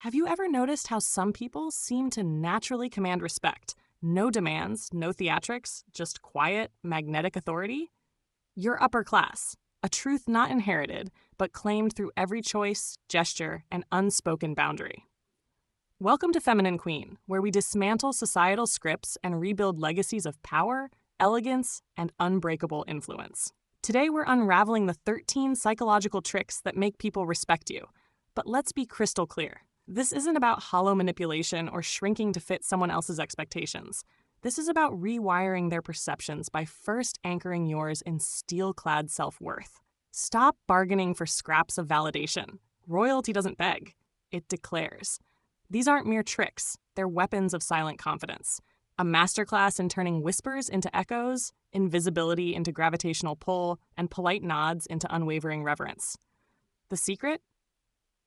Have you ever noticed how some people seem to naturally command respect? No demands, no theatrics, just quiet, magnetic authority? You're upper class, a truth not inherited, but claimed through every choice, gesture, and unspoken boundary. Welcome to Feminine Queen, where we dismantle societal scripts and rebuild legacies of power, elegance, and unbreakable influence. Today, we're unraveling the 13 psychological tricks that make people respect you. But let's be crystal clear. This isn't about hollow manipulation or shrinking to fit someone else's expectations. This is about rewiring their perceptions by first anchoring yours in steel-clad self-worth. Stop bargaining for scraps of validation. Royalty doesn't beg, it declares. These aren't mere tricks, they're weapons of silent confidence. A masterclass in turning whispers into echoes, invisibility into gravitational pull, and polite nods into unwavering reverence. The secret?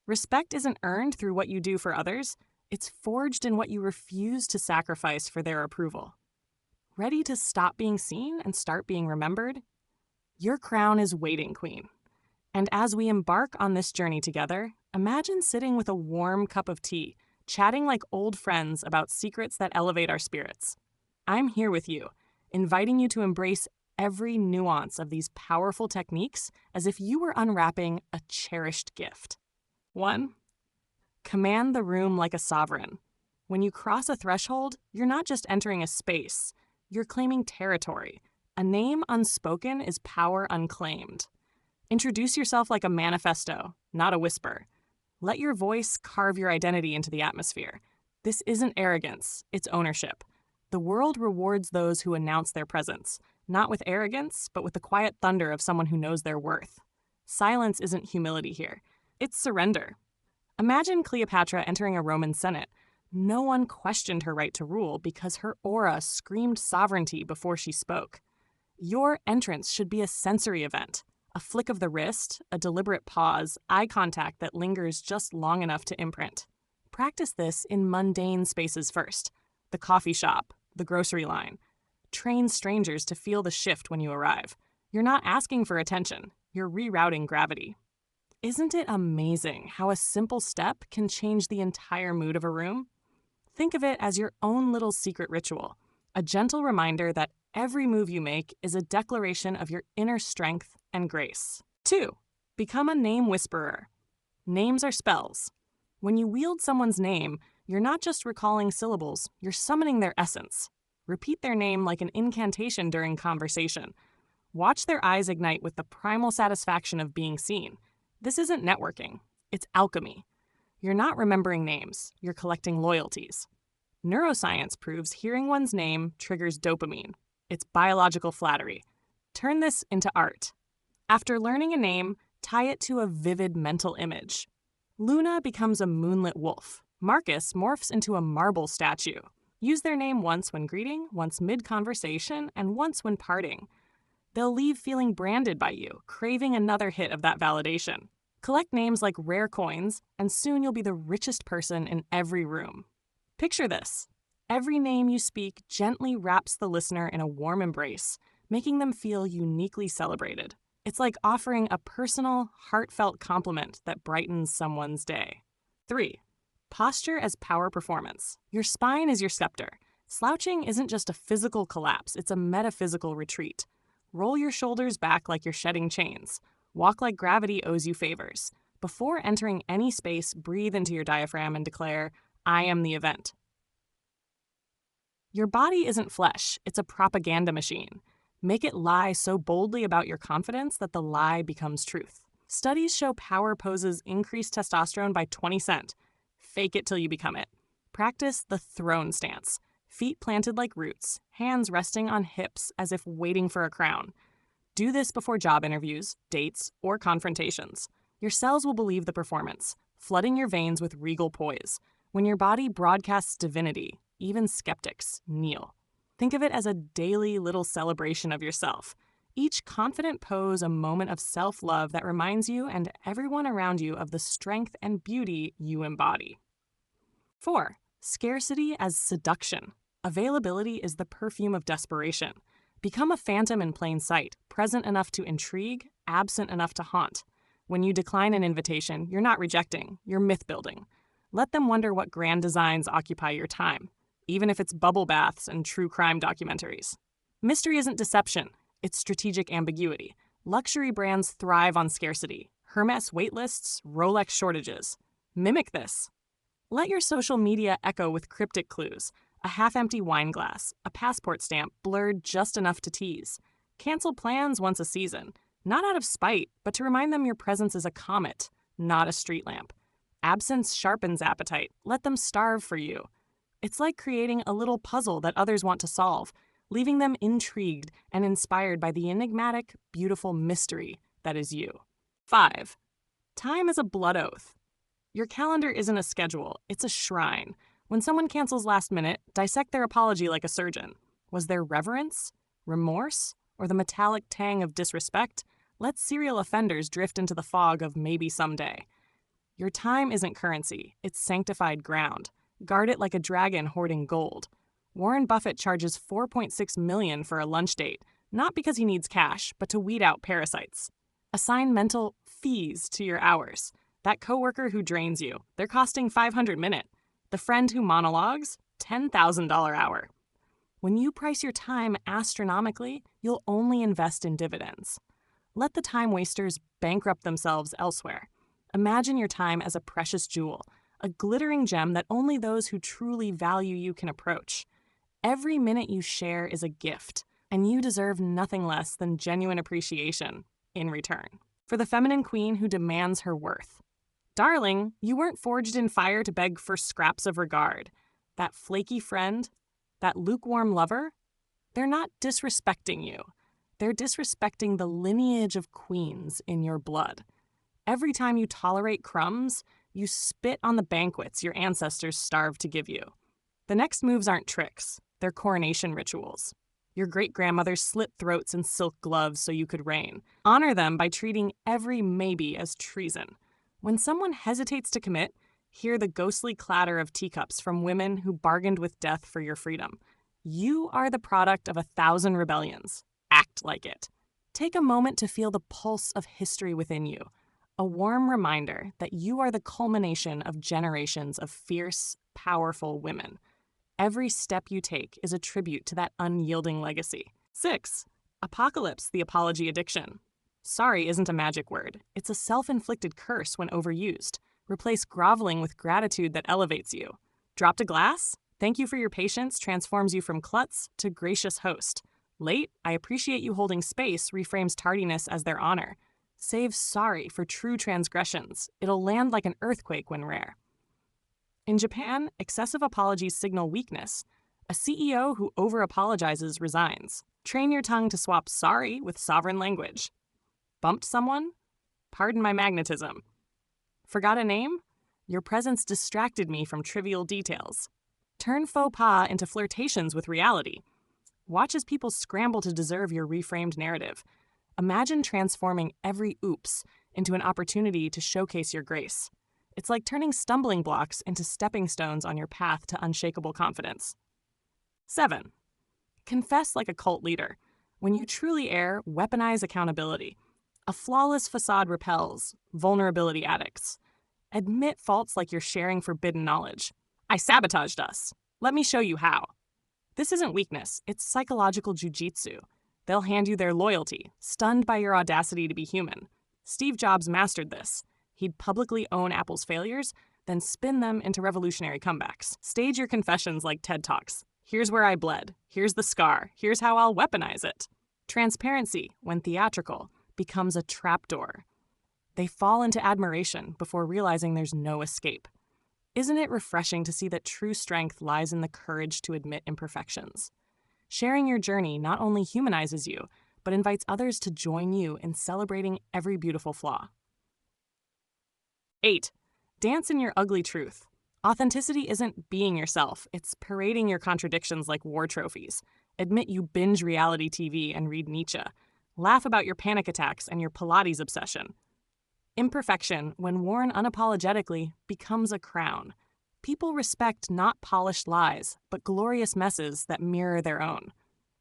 Respect isn't earned through what you do for others, it's forged in what you refuse to sacrifice for their approval. Ready to stop being seen and start being remembered? Your crown is waiting, Queen. And as we embark on this journey together, imagine sitting with a warm cup of tea, chatting like old friends about secrets that elevate our spirits. I'm here with you, inviting you to embrace every nuance of these powerful techniques as if you were unwrapping a cherished gift. 1. Command the room like a sovereign. When you cross a threshold, you're not just entering a space, you're claiming territory. A name unspoken is power unclaimed. Introduce yourself like a manifesto, not a whisper. Let your voice carve your identity into the atmosphere. This isn't arrogance, it's ownership. The world rewards those who announce their presence, not with arrogance, but with the quiet thunder of someone who knows their worth. Silence isn't humility here. It's surrender. Imagine Cleopatra entering a Roman Senate. No one questioned her right to rule because her aura screamed sovereignty before she spoke. Your entrance should be a sensory event, a flick of the wrist, a deliberate pause, eye contact that lingers just long enough to imprint. Practice this in mundane spaces first. The coffee shop, the grocery line. Train strangers to feel the shift when you arrive. You're not asking for attention, you're rerouting gravity. Isn't it amazing how a simple step can change the entire mood of a room? Think of it as your own little secret ritual, a gentle reminder that every move you make is a declaration of your inner strength and grace. 2. Become a name whisperer. Names are spells. When you wield someone's name, you're not just recalling syllables, you're summoning their essence. Repeat their name like an incantation during conversation. Watch their eyes ignite with the primal satisfaction of being seen. This isn't networking, it's alchemy. You're not remembering names, you're collecting loyalties. Neuroscience proves hearing one's name triggers dopamine. It's biological flattery. Turn this into art. After learning a name, tie it to a vivid mental image. Luna becomes a moonlit wolf. Marcus morphs into a marble statue. Use their name once when greeting, once mid-conversation, and once when parting. They'll leave feeling branded by you, craving another hit of that validation. Collect names like rare coins, and soon you'll be the richest person in every room. Picture this. Every name you speak gently wraps the listener in a warm embrace, making them feel uniquely celebrated. It's like offering a personal, heartfelt compliment that brightens someone's day. 3. Posture as power performance. Your spine is your scepter. Slouching isn't just a physical collapse, it's a metaphysical retreat. Roll your shoulders back like you're shedding chains. Walk like gravity owes you favors. Before entering any space, breathe into your diaphragm and declare, I am the event. Your body isn't flesh, it's a propaganda machine. Make it lie so boldly about your confidence that the lie becomes truth. Studies show power poses increase testosterone by 20%. Fake it till you become it. Practice the throne stance. Feet planted like roots, hands resting on hips as if waiting for a crown. Do this before job interviews, dates, or confrontations. Your cells will believe the performance, flooding your veins with regal poise. When your body broadcasts divinity, even skeptics kneel. Think of it as a daily little celebration of yourself. Each confident pose a moment of self-love that reminds you and everyone around you of the strength and beauty you embody. 4. Scarcity as seduction. Availability is the perfume of desperation. Become a phantom in plain sight, present enough to intrigue, absent enough to haunt. When you decline an invitation, you're not rejecting, you're myth-building. Let them wonder what grand designs occupy your time, even if it's bubble baths and true crime documentaries. Mystery isn't deception, it's strategic ambiguity. Luxury brands thrive on scarcity. Hermes waitlists, Rolex shortages. Mimic this. Let your social media echo with cryptic clues, a half-empty wine glass, a passport stamp blurred just enough to tease. Cancel plans once a season, not out of spite, but to remind them your presence is a comet, not a street lamp. Absence sharpens appetite. Let them starve for you. It's like creating a little puzzle that others want to solve, leaving them intrigued and inspired by the enigmatic, beautiful mystery that is you. 5. Time is a blood oath. Your calendar isn't a schedule, it's a shrine. When someone cancels last minute, dissect their apology like a surgeon. Was there reverence, remorse, or the metallic tang of disrespect? Let serial offenders drift into the fog of maybe someday. Your time isn't currency, it's sanctified ground. Guard it like a dragon hoarding gold. Warren Buffett charges $4.6 million for a lunch date, not because he needs cash, but to weed out parasites. Assign mental fees to your hours. That coworker who drains you, they're costing $500 minute. The friend who monologues, $10,000 hour. When you price your time astronomically, you'll only invest in dividends. Let the time wasters bankrupt themselves elsewhere. Imagine your time as a precious jewel, a glittering gem that only those who truly value you can approach. Every minute you share is a gift, and you deserve nothing less than genuine appreciation in return. For the feminine queen who demands her worth. Darling, you weren't forged in fire to beg for scraps of regard. That flaky friend, that lukewarm lover, they're not disrespecting you. They're disrespecting the lineage of queens in your blood. Every time you tolerate crumbs, you spit on the banquets your ancestors starved to give you. The next moves aren't tricks, they're coronation rituals. Your great-grandmother slit throats in silk gloves so you could reign. Honor them by treating every maybe as treason. When someone hesitates to commit, hear the ghostly clatter of teacups from women who bargained with death for your freedom. You are the product of 1,000 rebellions. Act like it. Take a moment to feel the pulse of history within you. A warm reminder that you are the culmination of generations of fierce, powerful women. Every step you take is a tribute to that unyielding legacy. 6. Apocalypse the apology addiction. Sorry isn't a magic word. It's a self-inflicted curse when overused. Replace groveling with gratitude that elevates you. Dropped a glass? Thank you for your patience transforms you from klutz to gracious host. Late, I appreciate you holding space reframes tardiness as their honor. Save sorry for true transgressions. It'll land like an earthquake when rare. In Japan, excessive apologies signal weakness. A CEO who over-apologizes resigns. Train your tongue to swap sorry with sovereign language. Bumped someone? Pardon my magnetism. Forgot a name? Your presence distracted me from trivial details. Turn faux pas into flirtations with reality. Watch as people scramble to deserve your reframed narrative. Imagine transforming every oops into an opportunity to showcase your grace. It's like turning stumbling blocks into stepping stones on your path to unshakable confidence. 7. Confess like a cult leader. When you truly err, weaponize accountability. A flawless facade repels vulnerability addicts. Admit faults like you're sharing forbidden knowledge. I sabotaged us. Let me show you how. This isn't weakness, it's psychological jujitsu. They'll hand you their loyalty, stunned by your audacity to be human. Steve Jobs mastered this. He'd publicly own Apple's failures, then spin them into revolutionary comebacks. Stage your confessions like TED Talks. Here's where I bled. Here's the scar. Here's how I'll weaponize it. Transparency, when theatrical, becomes a trapdoor. They fall into admiration before realizing there's no escape. Isn't it refreshing to see that true strength lies in the courage to admit imperfections? Sharing your journey not only humanizes you, but invites others to join you in celebrating every beautiful flaw. 8. Dance in your ugly truth. Authenticity isn't being yourself, it's parading your contradictions like war trophies. Admit you binge reality TV and read Nietzsche. Laugh about your panic attacks and your Pilates obsession. Imperfection, when worn unapologetically, becomes a crown. People respect not polished lies, but glorious messes that mirror their own.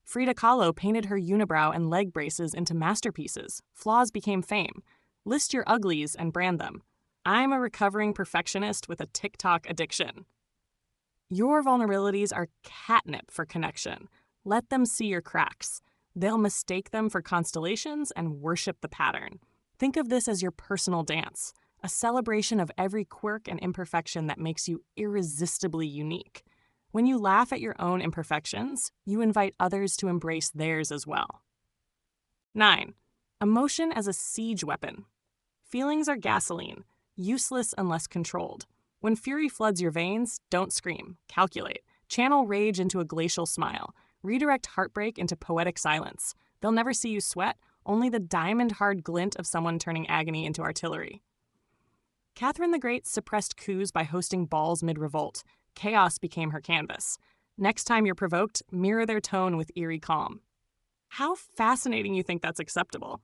Frida Kahlo painted her unibrow and leg braces into masterpieces. Flaws became fame. List your uglies and brand them. I'm a recovering perfectionist with a TikTok addiction. Your vulnerabilities are catnip for connection. Let them see your cracks. They'll mistake them for constellations and worship the pattern. Think of this as your personal dance, a celebration of every quirk and imperfection that makes you irresistibly unique. When you laugh at your own imperfections, you invite others to embrace theirs as well. 9. Emotion as a siege weapon. Feelings are gasoline, useless unless controlled. When fury floods your veins, don't scream, calculate. Channel rage into a glacial smile. Redirect heartbreak into poetic silence. They'll never see you sweat, only the diamond-hard glint of someone turning agony into artillery. Catherine the Great suppressed coups by hosting balls mid-revolt. Chaos became her canvas. Next time you're provoked, mirror their tone with eerie calm. How fascinating you think that's acceptable.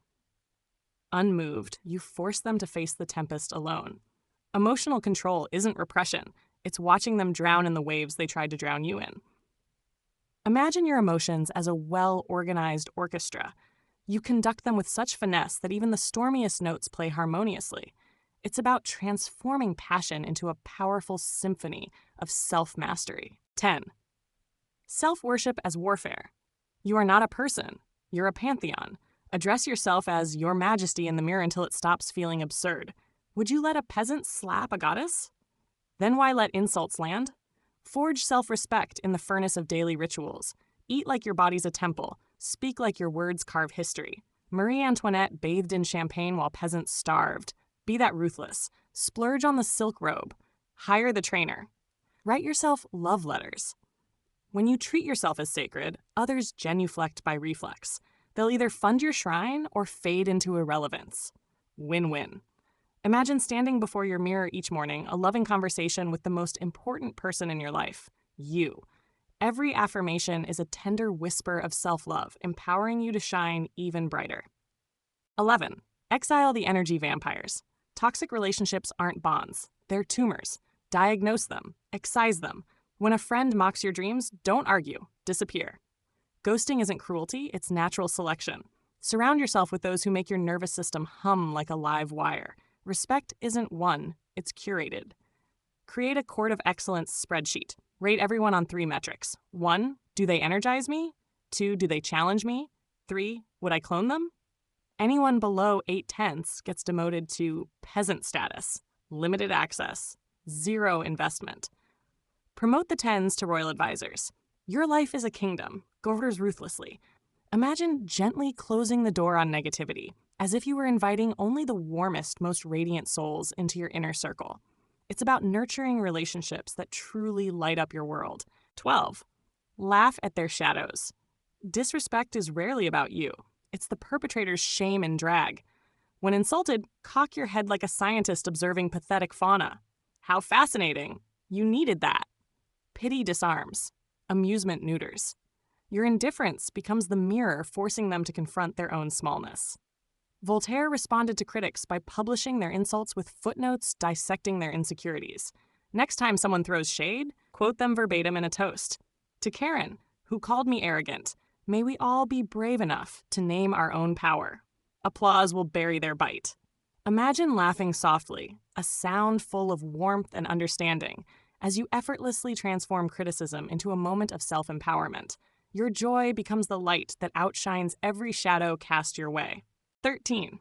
Unmoved, you force them to face the tempest alone. Emotional control isn't repression. It's watching them drown in the waves they tried to drown you in. Imagine your emotions as a well-organized orchestra. You conduct them with such finesse that even the stormiest notes play harmoniously. It's about transforming passion into a powerful symphony of self-mastery. 10. Self-worship as warfare. You are not a person. You're a pantheon. Address yourself as Your Majesty in the mirror until it stops feeling absurd. Would you let a peasant slap a goddess? Then why let insults land? Forge self-respect in the furnace of daily rituals. Eat like your body's a temple. Speak like your words carve history. Marie Antoinette bathed in champagne while peasants starved. Be that ruthless. Splurge on the silk robe. Hire the trainer. Write yourself love letters. When you treat yourself as sacred, others genuflect by reflex. They'll either fund your shrine or fade into irrelevance. Win-win. Imagine standing before your mirror each morning, a loving conversation with the most important person in your life, you. Every affirmation is a tender whisper of self-love, empowering you to shine even brighter. 11. Exile the energy vampires. Toxic relationships aren't bonds. They're tumors. Diagnose them. Excise them. When a friend mocks your dreams, don't argue. Disappear. Ghosting isn't cruelty, it's natural selection. Surround yourself with those who make your nervous system hum like a live wire. Respect isn't won, it's curated. Create a Court of Excellence spreadsheet. Rate everyone on 3 metrics. 1, do they energize me? 2, do they challenge me? 3, would I clone them? Anyone below 8/10 gets demoted to peasant status, limited access, 0 investment. Promote the 10s to royal advisors. Your life is a kingdom. Go orders ruthlessly. Imagine gently closing the door on negativity, as if you were inviting only the warmest, most radiant souls into your inner circle. It's about nurturing relationships that truly light up your world. 12. Laugh at their shadows. Disrespect is rarely about you. It's the perpetrator's shame and drag. When insulted, cock your head like a scientist observing pathetic fauna. How fascinating! You needed that. Pity disarms. Amusement neuters. Your indifference becomes the mirror forcing them to confront their own smallness. Voltaire responded to critics by publishing their insults with footnotes dissecting their insecurities. Next time someone throws shade, quote them verbatim in a toast. To Karen, who called me arrogant, may we all be brave enough to name our own power. Applause will bury their bite. Imagine laughing softly, a sound full of warmth and understanding, as you effortlessly transform criticism into a moment of self-empowerment. Your joy becomes the light that outshines every shadow cast your way. 13.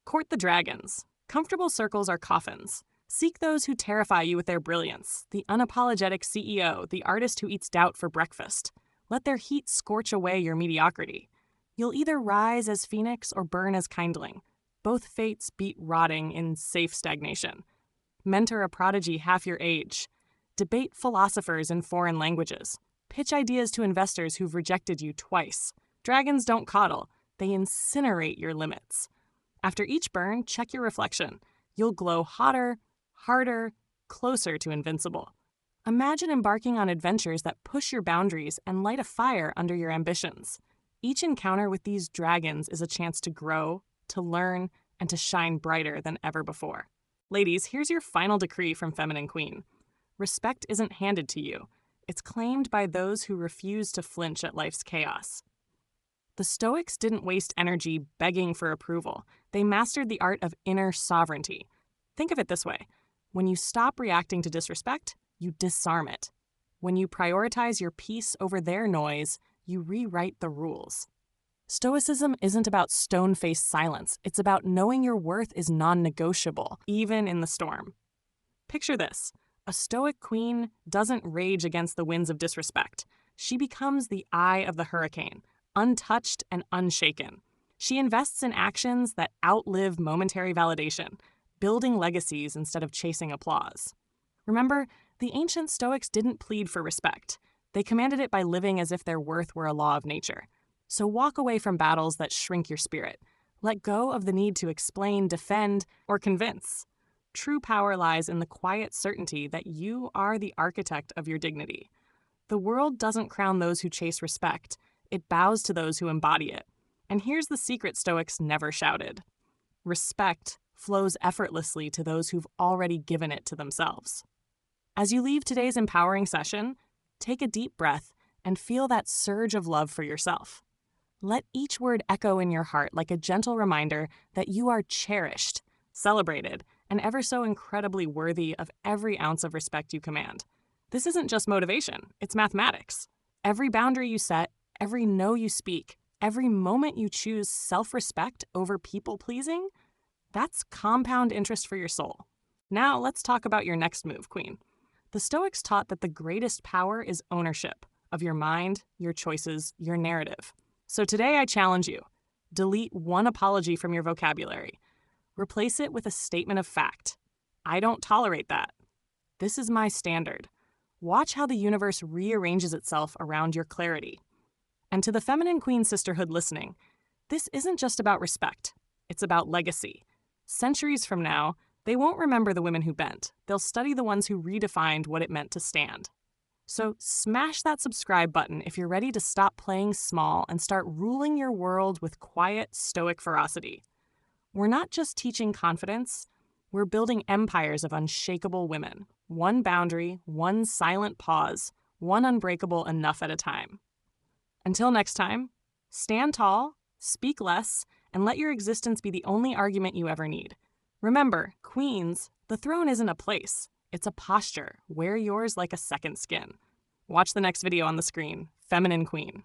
Court the dragons. Comfortable circles are coffins. Seek those who terrify you with their brilliance, the unapologetic CEO, the artist who eats doubt for breakfast. Let their heat scorch away your mediocrity. You'll either rise as phoenix or burn as kindling. Both fates beat rotting in safe stagnation. Mentor a prodigy half your age. Debate philosophers in foreign languages. Pitch ideas to investors who've rejected you twice. Dragons don't coddle. They incinerate your limits. After each burn, check your reflection. You'll glow hotter, harder, closer to invincible. Imagine embarking on adventures that push your boundaries and light a fire under your ambitions. Each encounter with these dragons is a chance to grow, to learn, and to shine brighter than ever before. Ladies, here's your final decree from Feminine Queen. Respect isn't handed to you. It's claimed by those who refuse to flinch at life's chaos. The Stoics didn't waste energy begging for approval. They mastered the art of inner sovereignty. Think of it this way. When you stop reacting to disrespect, you disarm it. When you prioritize your peace over their noise, you rewrite the rules. Stoicism isn't about stone-faced silence. It's about knowing your worth is non-negotiable, even in the storm. Picture this. A Stoic queen doesn't rage against the winds of disrespect. She becomes the eye of the hurricane, untouched and unshaken. She invests in actions that outlive momentary validation, building legacies instead of chasing applause. Remember, the ancient Stoics didn't plead for respect. They commanded it by living as if their worth were a law of nature. So walk away from battles that shrink your spirit. Let go of the need to explain, defend, or convince. True power lies in the quiet certainty that you are the architect of your dignity. The world doesn't crown those who chase respect. It bows to those who embody it. And here's the secret Stoics never shouted. Respect flows effortlessly to those who've already given it to themselves. As you leave today's empowering session, take a deep breath and feel that surge of love for yourself. Let each word echo in your heart like a gentle reminder that you are cherished, celebrated, and ever so incredibly worthy of every ounce of respect you command. This isn't just motivation, it's mathematics. Every boundary you set, every no you speak, every moment you choose self-respect over people-pleasing, that's compound interest for your soul. Now let's talk about your next move, Queen. The Stoics taught that the greatest power is ownership of your mind, your choices, your narrative. So today I challenge you. Delete one apology from your vocabulary. Replace it with a statement of fact. I don't tolerate that. This is my standard. Watch how the universe rearranges itself around your clarity. And to the feminine queen sisterhood listening, this isn't just about respect. It's about legacy. Centuries from now, they won't remember the women who bent. They'll study the ones who redefined what it meant to stand. So smash that subscribe button if you're ready to stop playing small and start ruling your world with quiet, stoic ferocity. We're not just teaching confidence, we're building empires of unshakable women. One boundary, one silent pause, one unbreakable enough at a time. Until next time, stand tall, speak less, and let your existence be the only argument you ever need. Remember, queens, the throne isn't a place. It's a posture. Wear yours like a second skin. Watch the next video on the screen. Feminine Queen.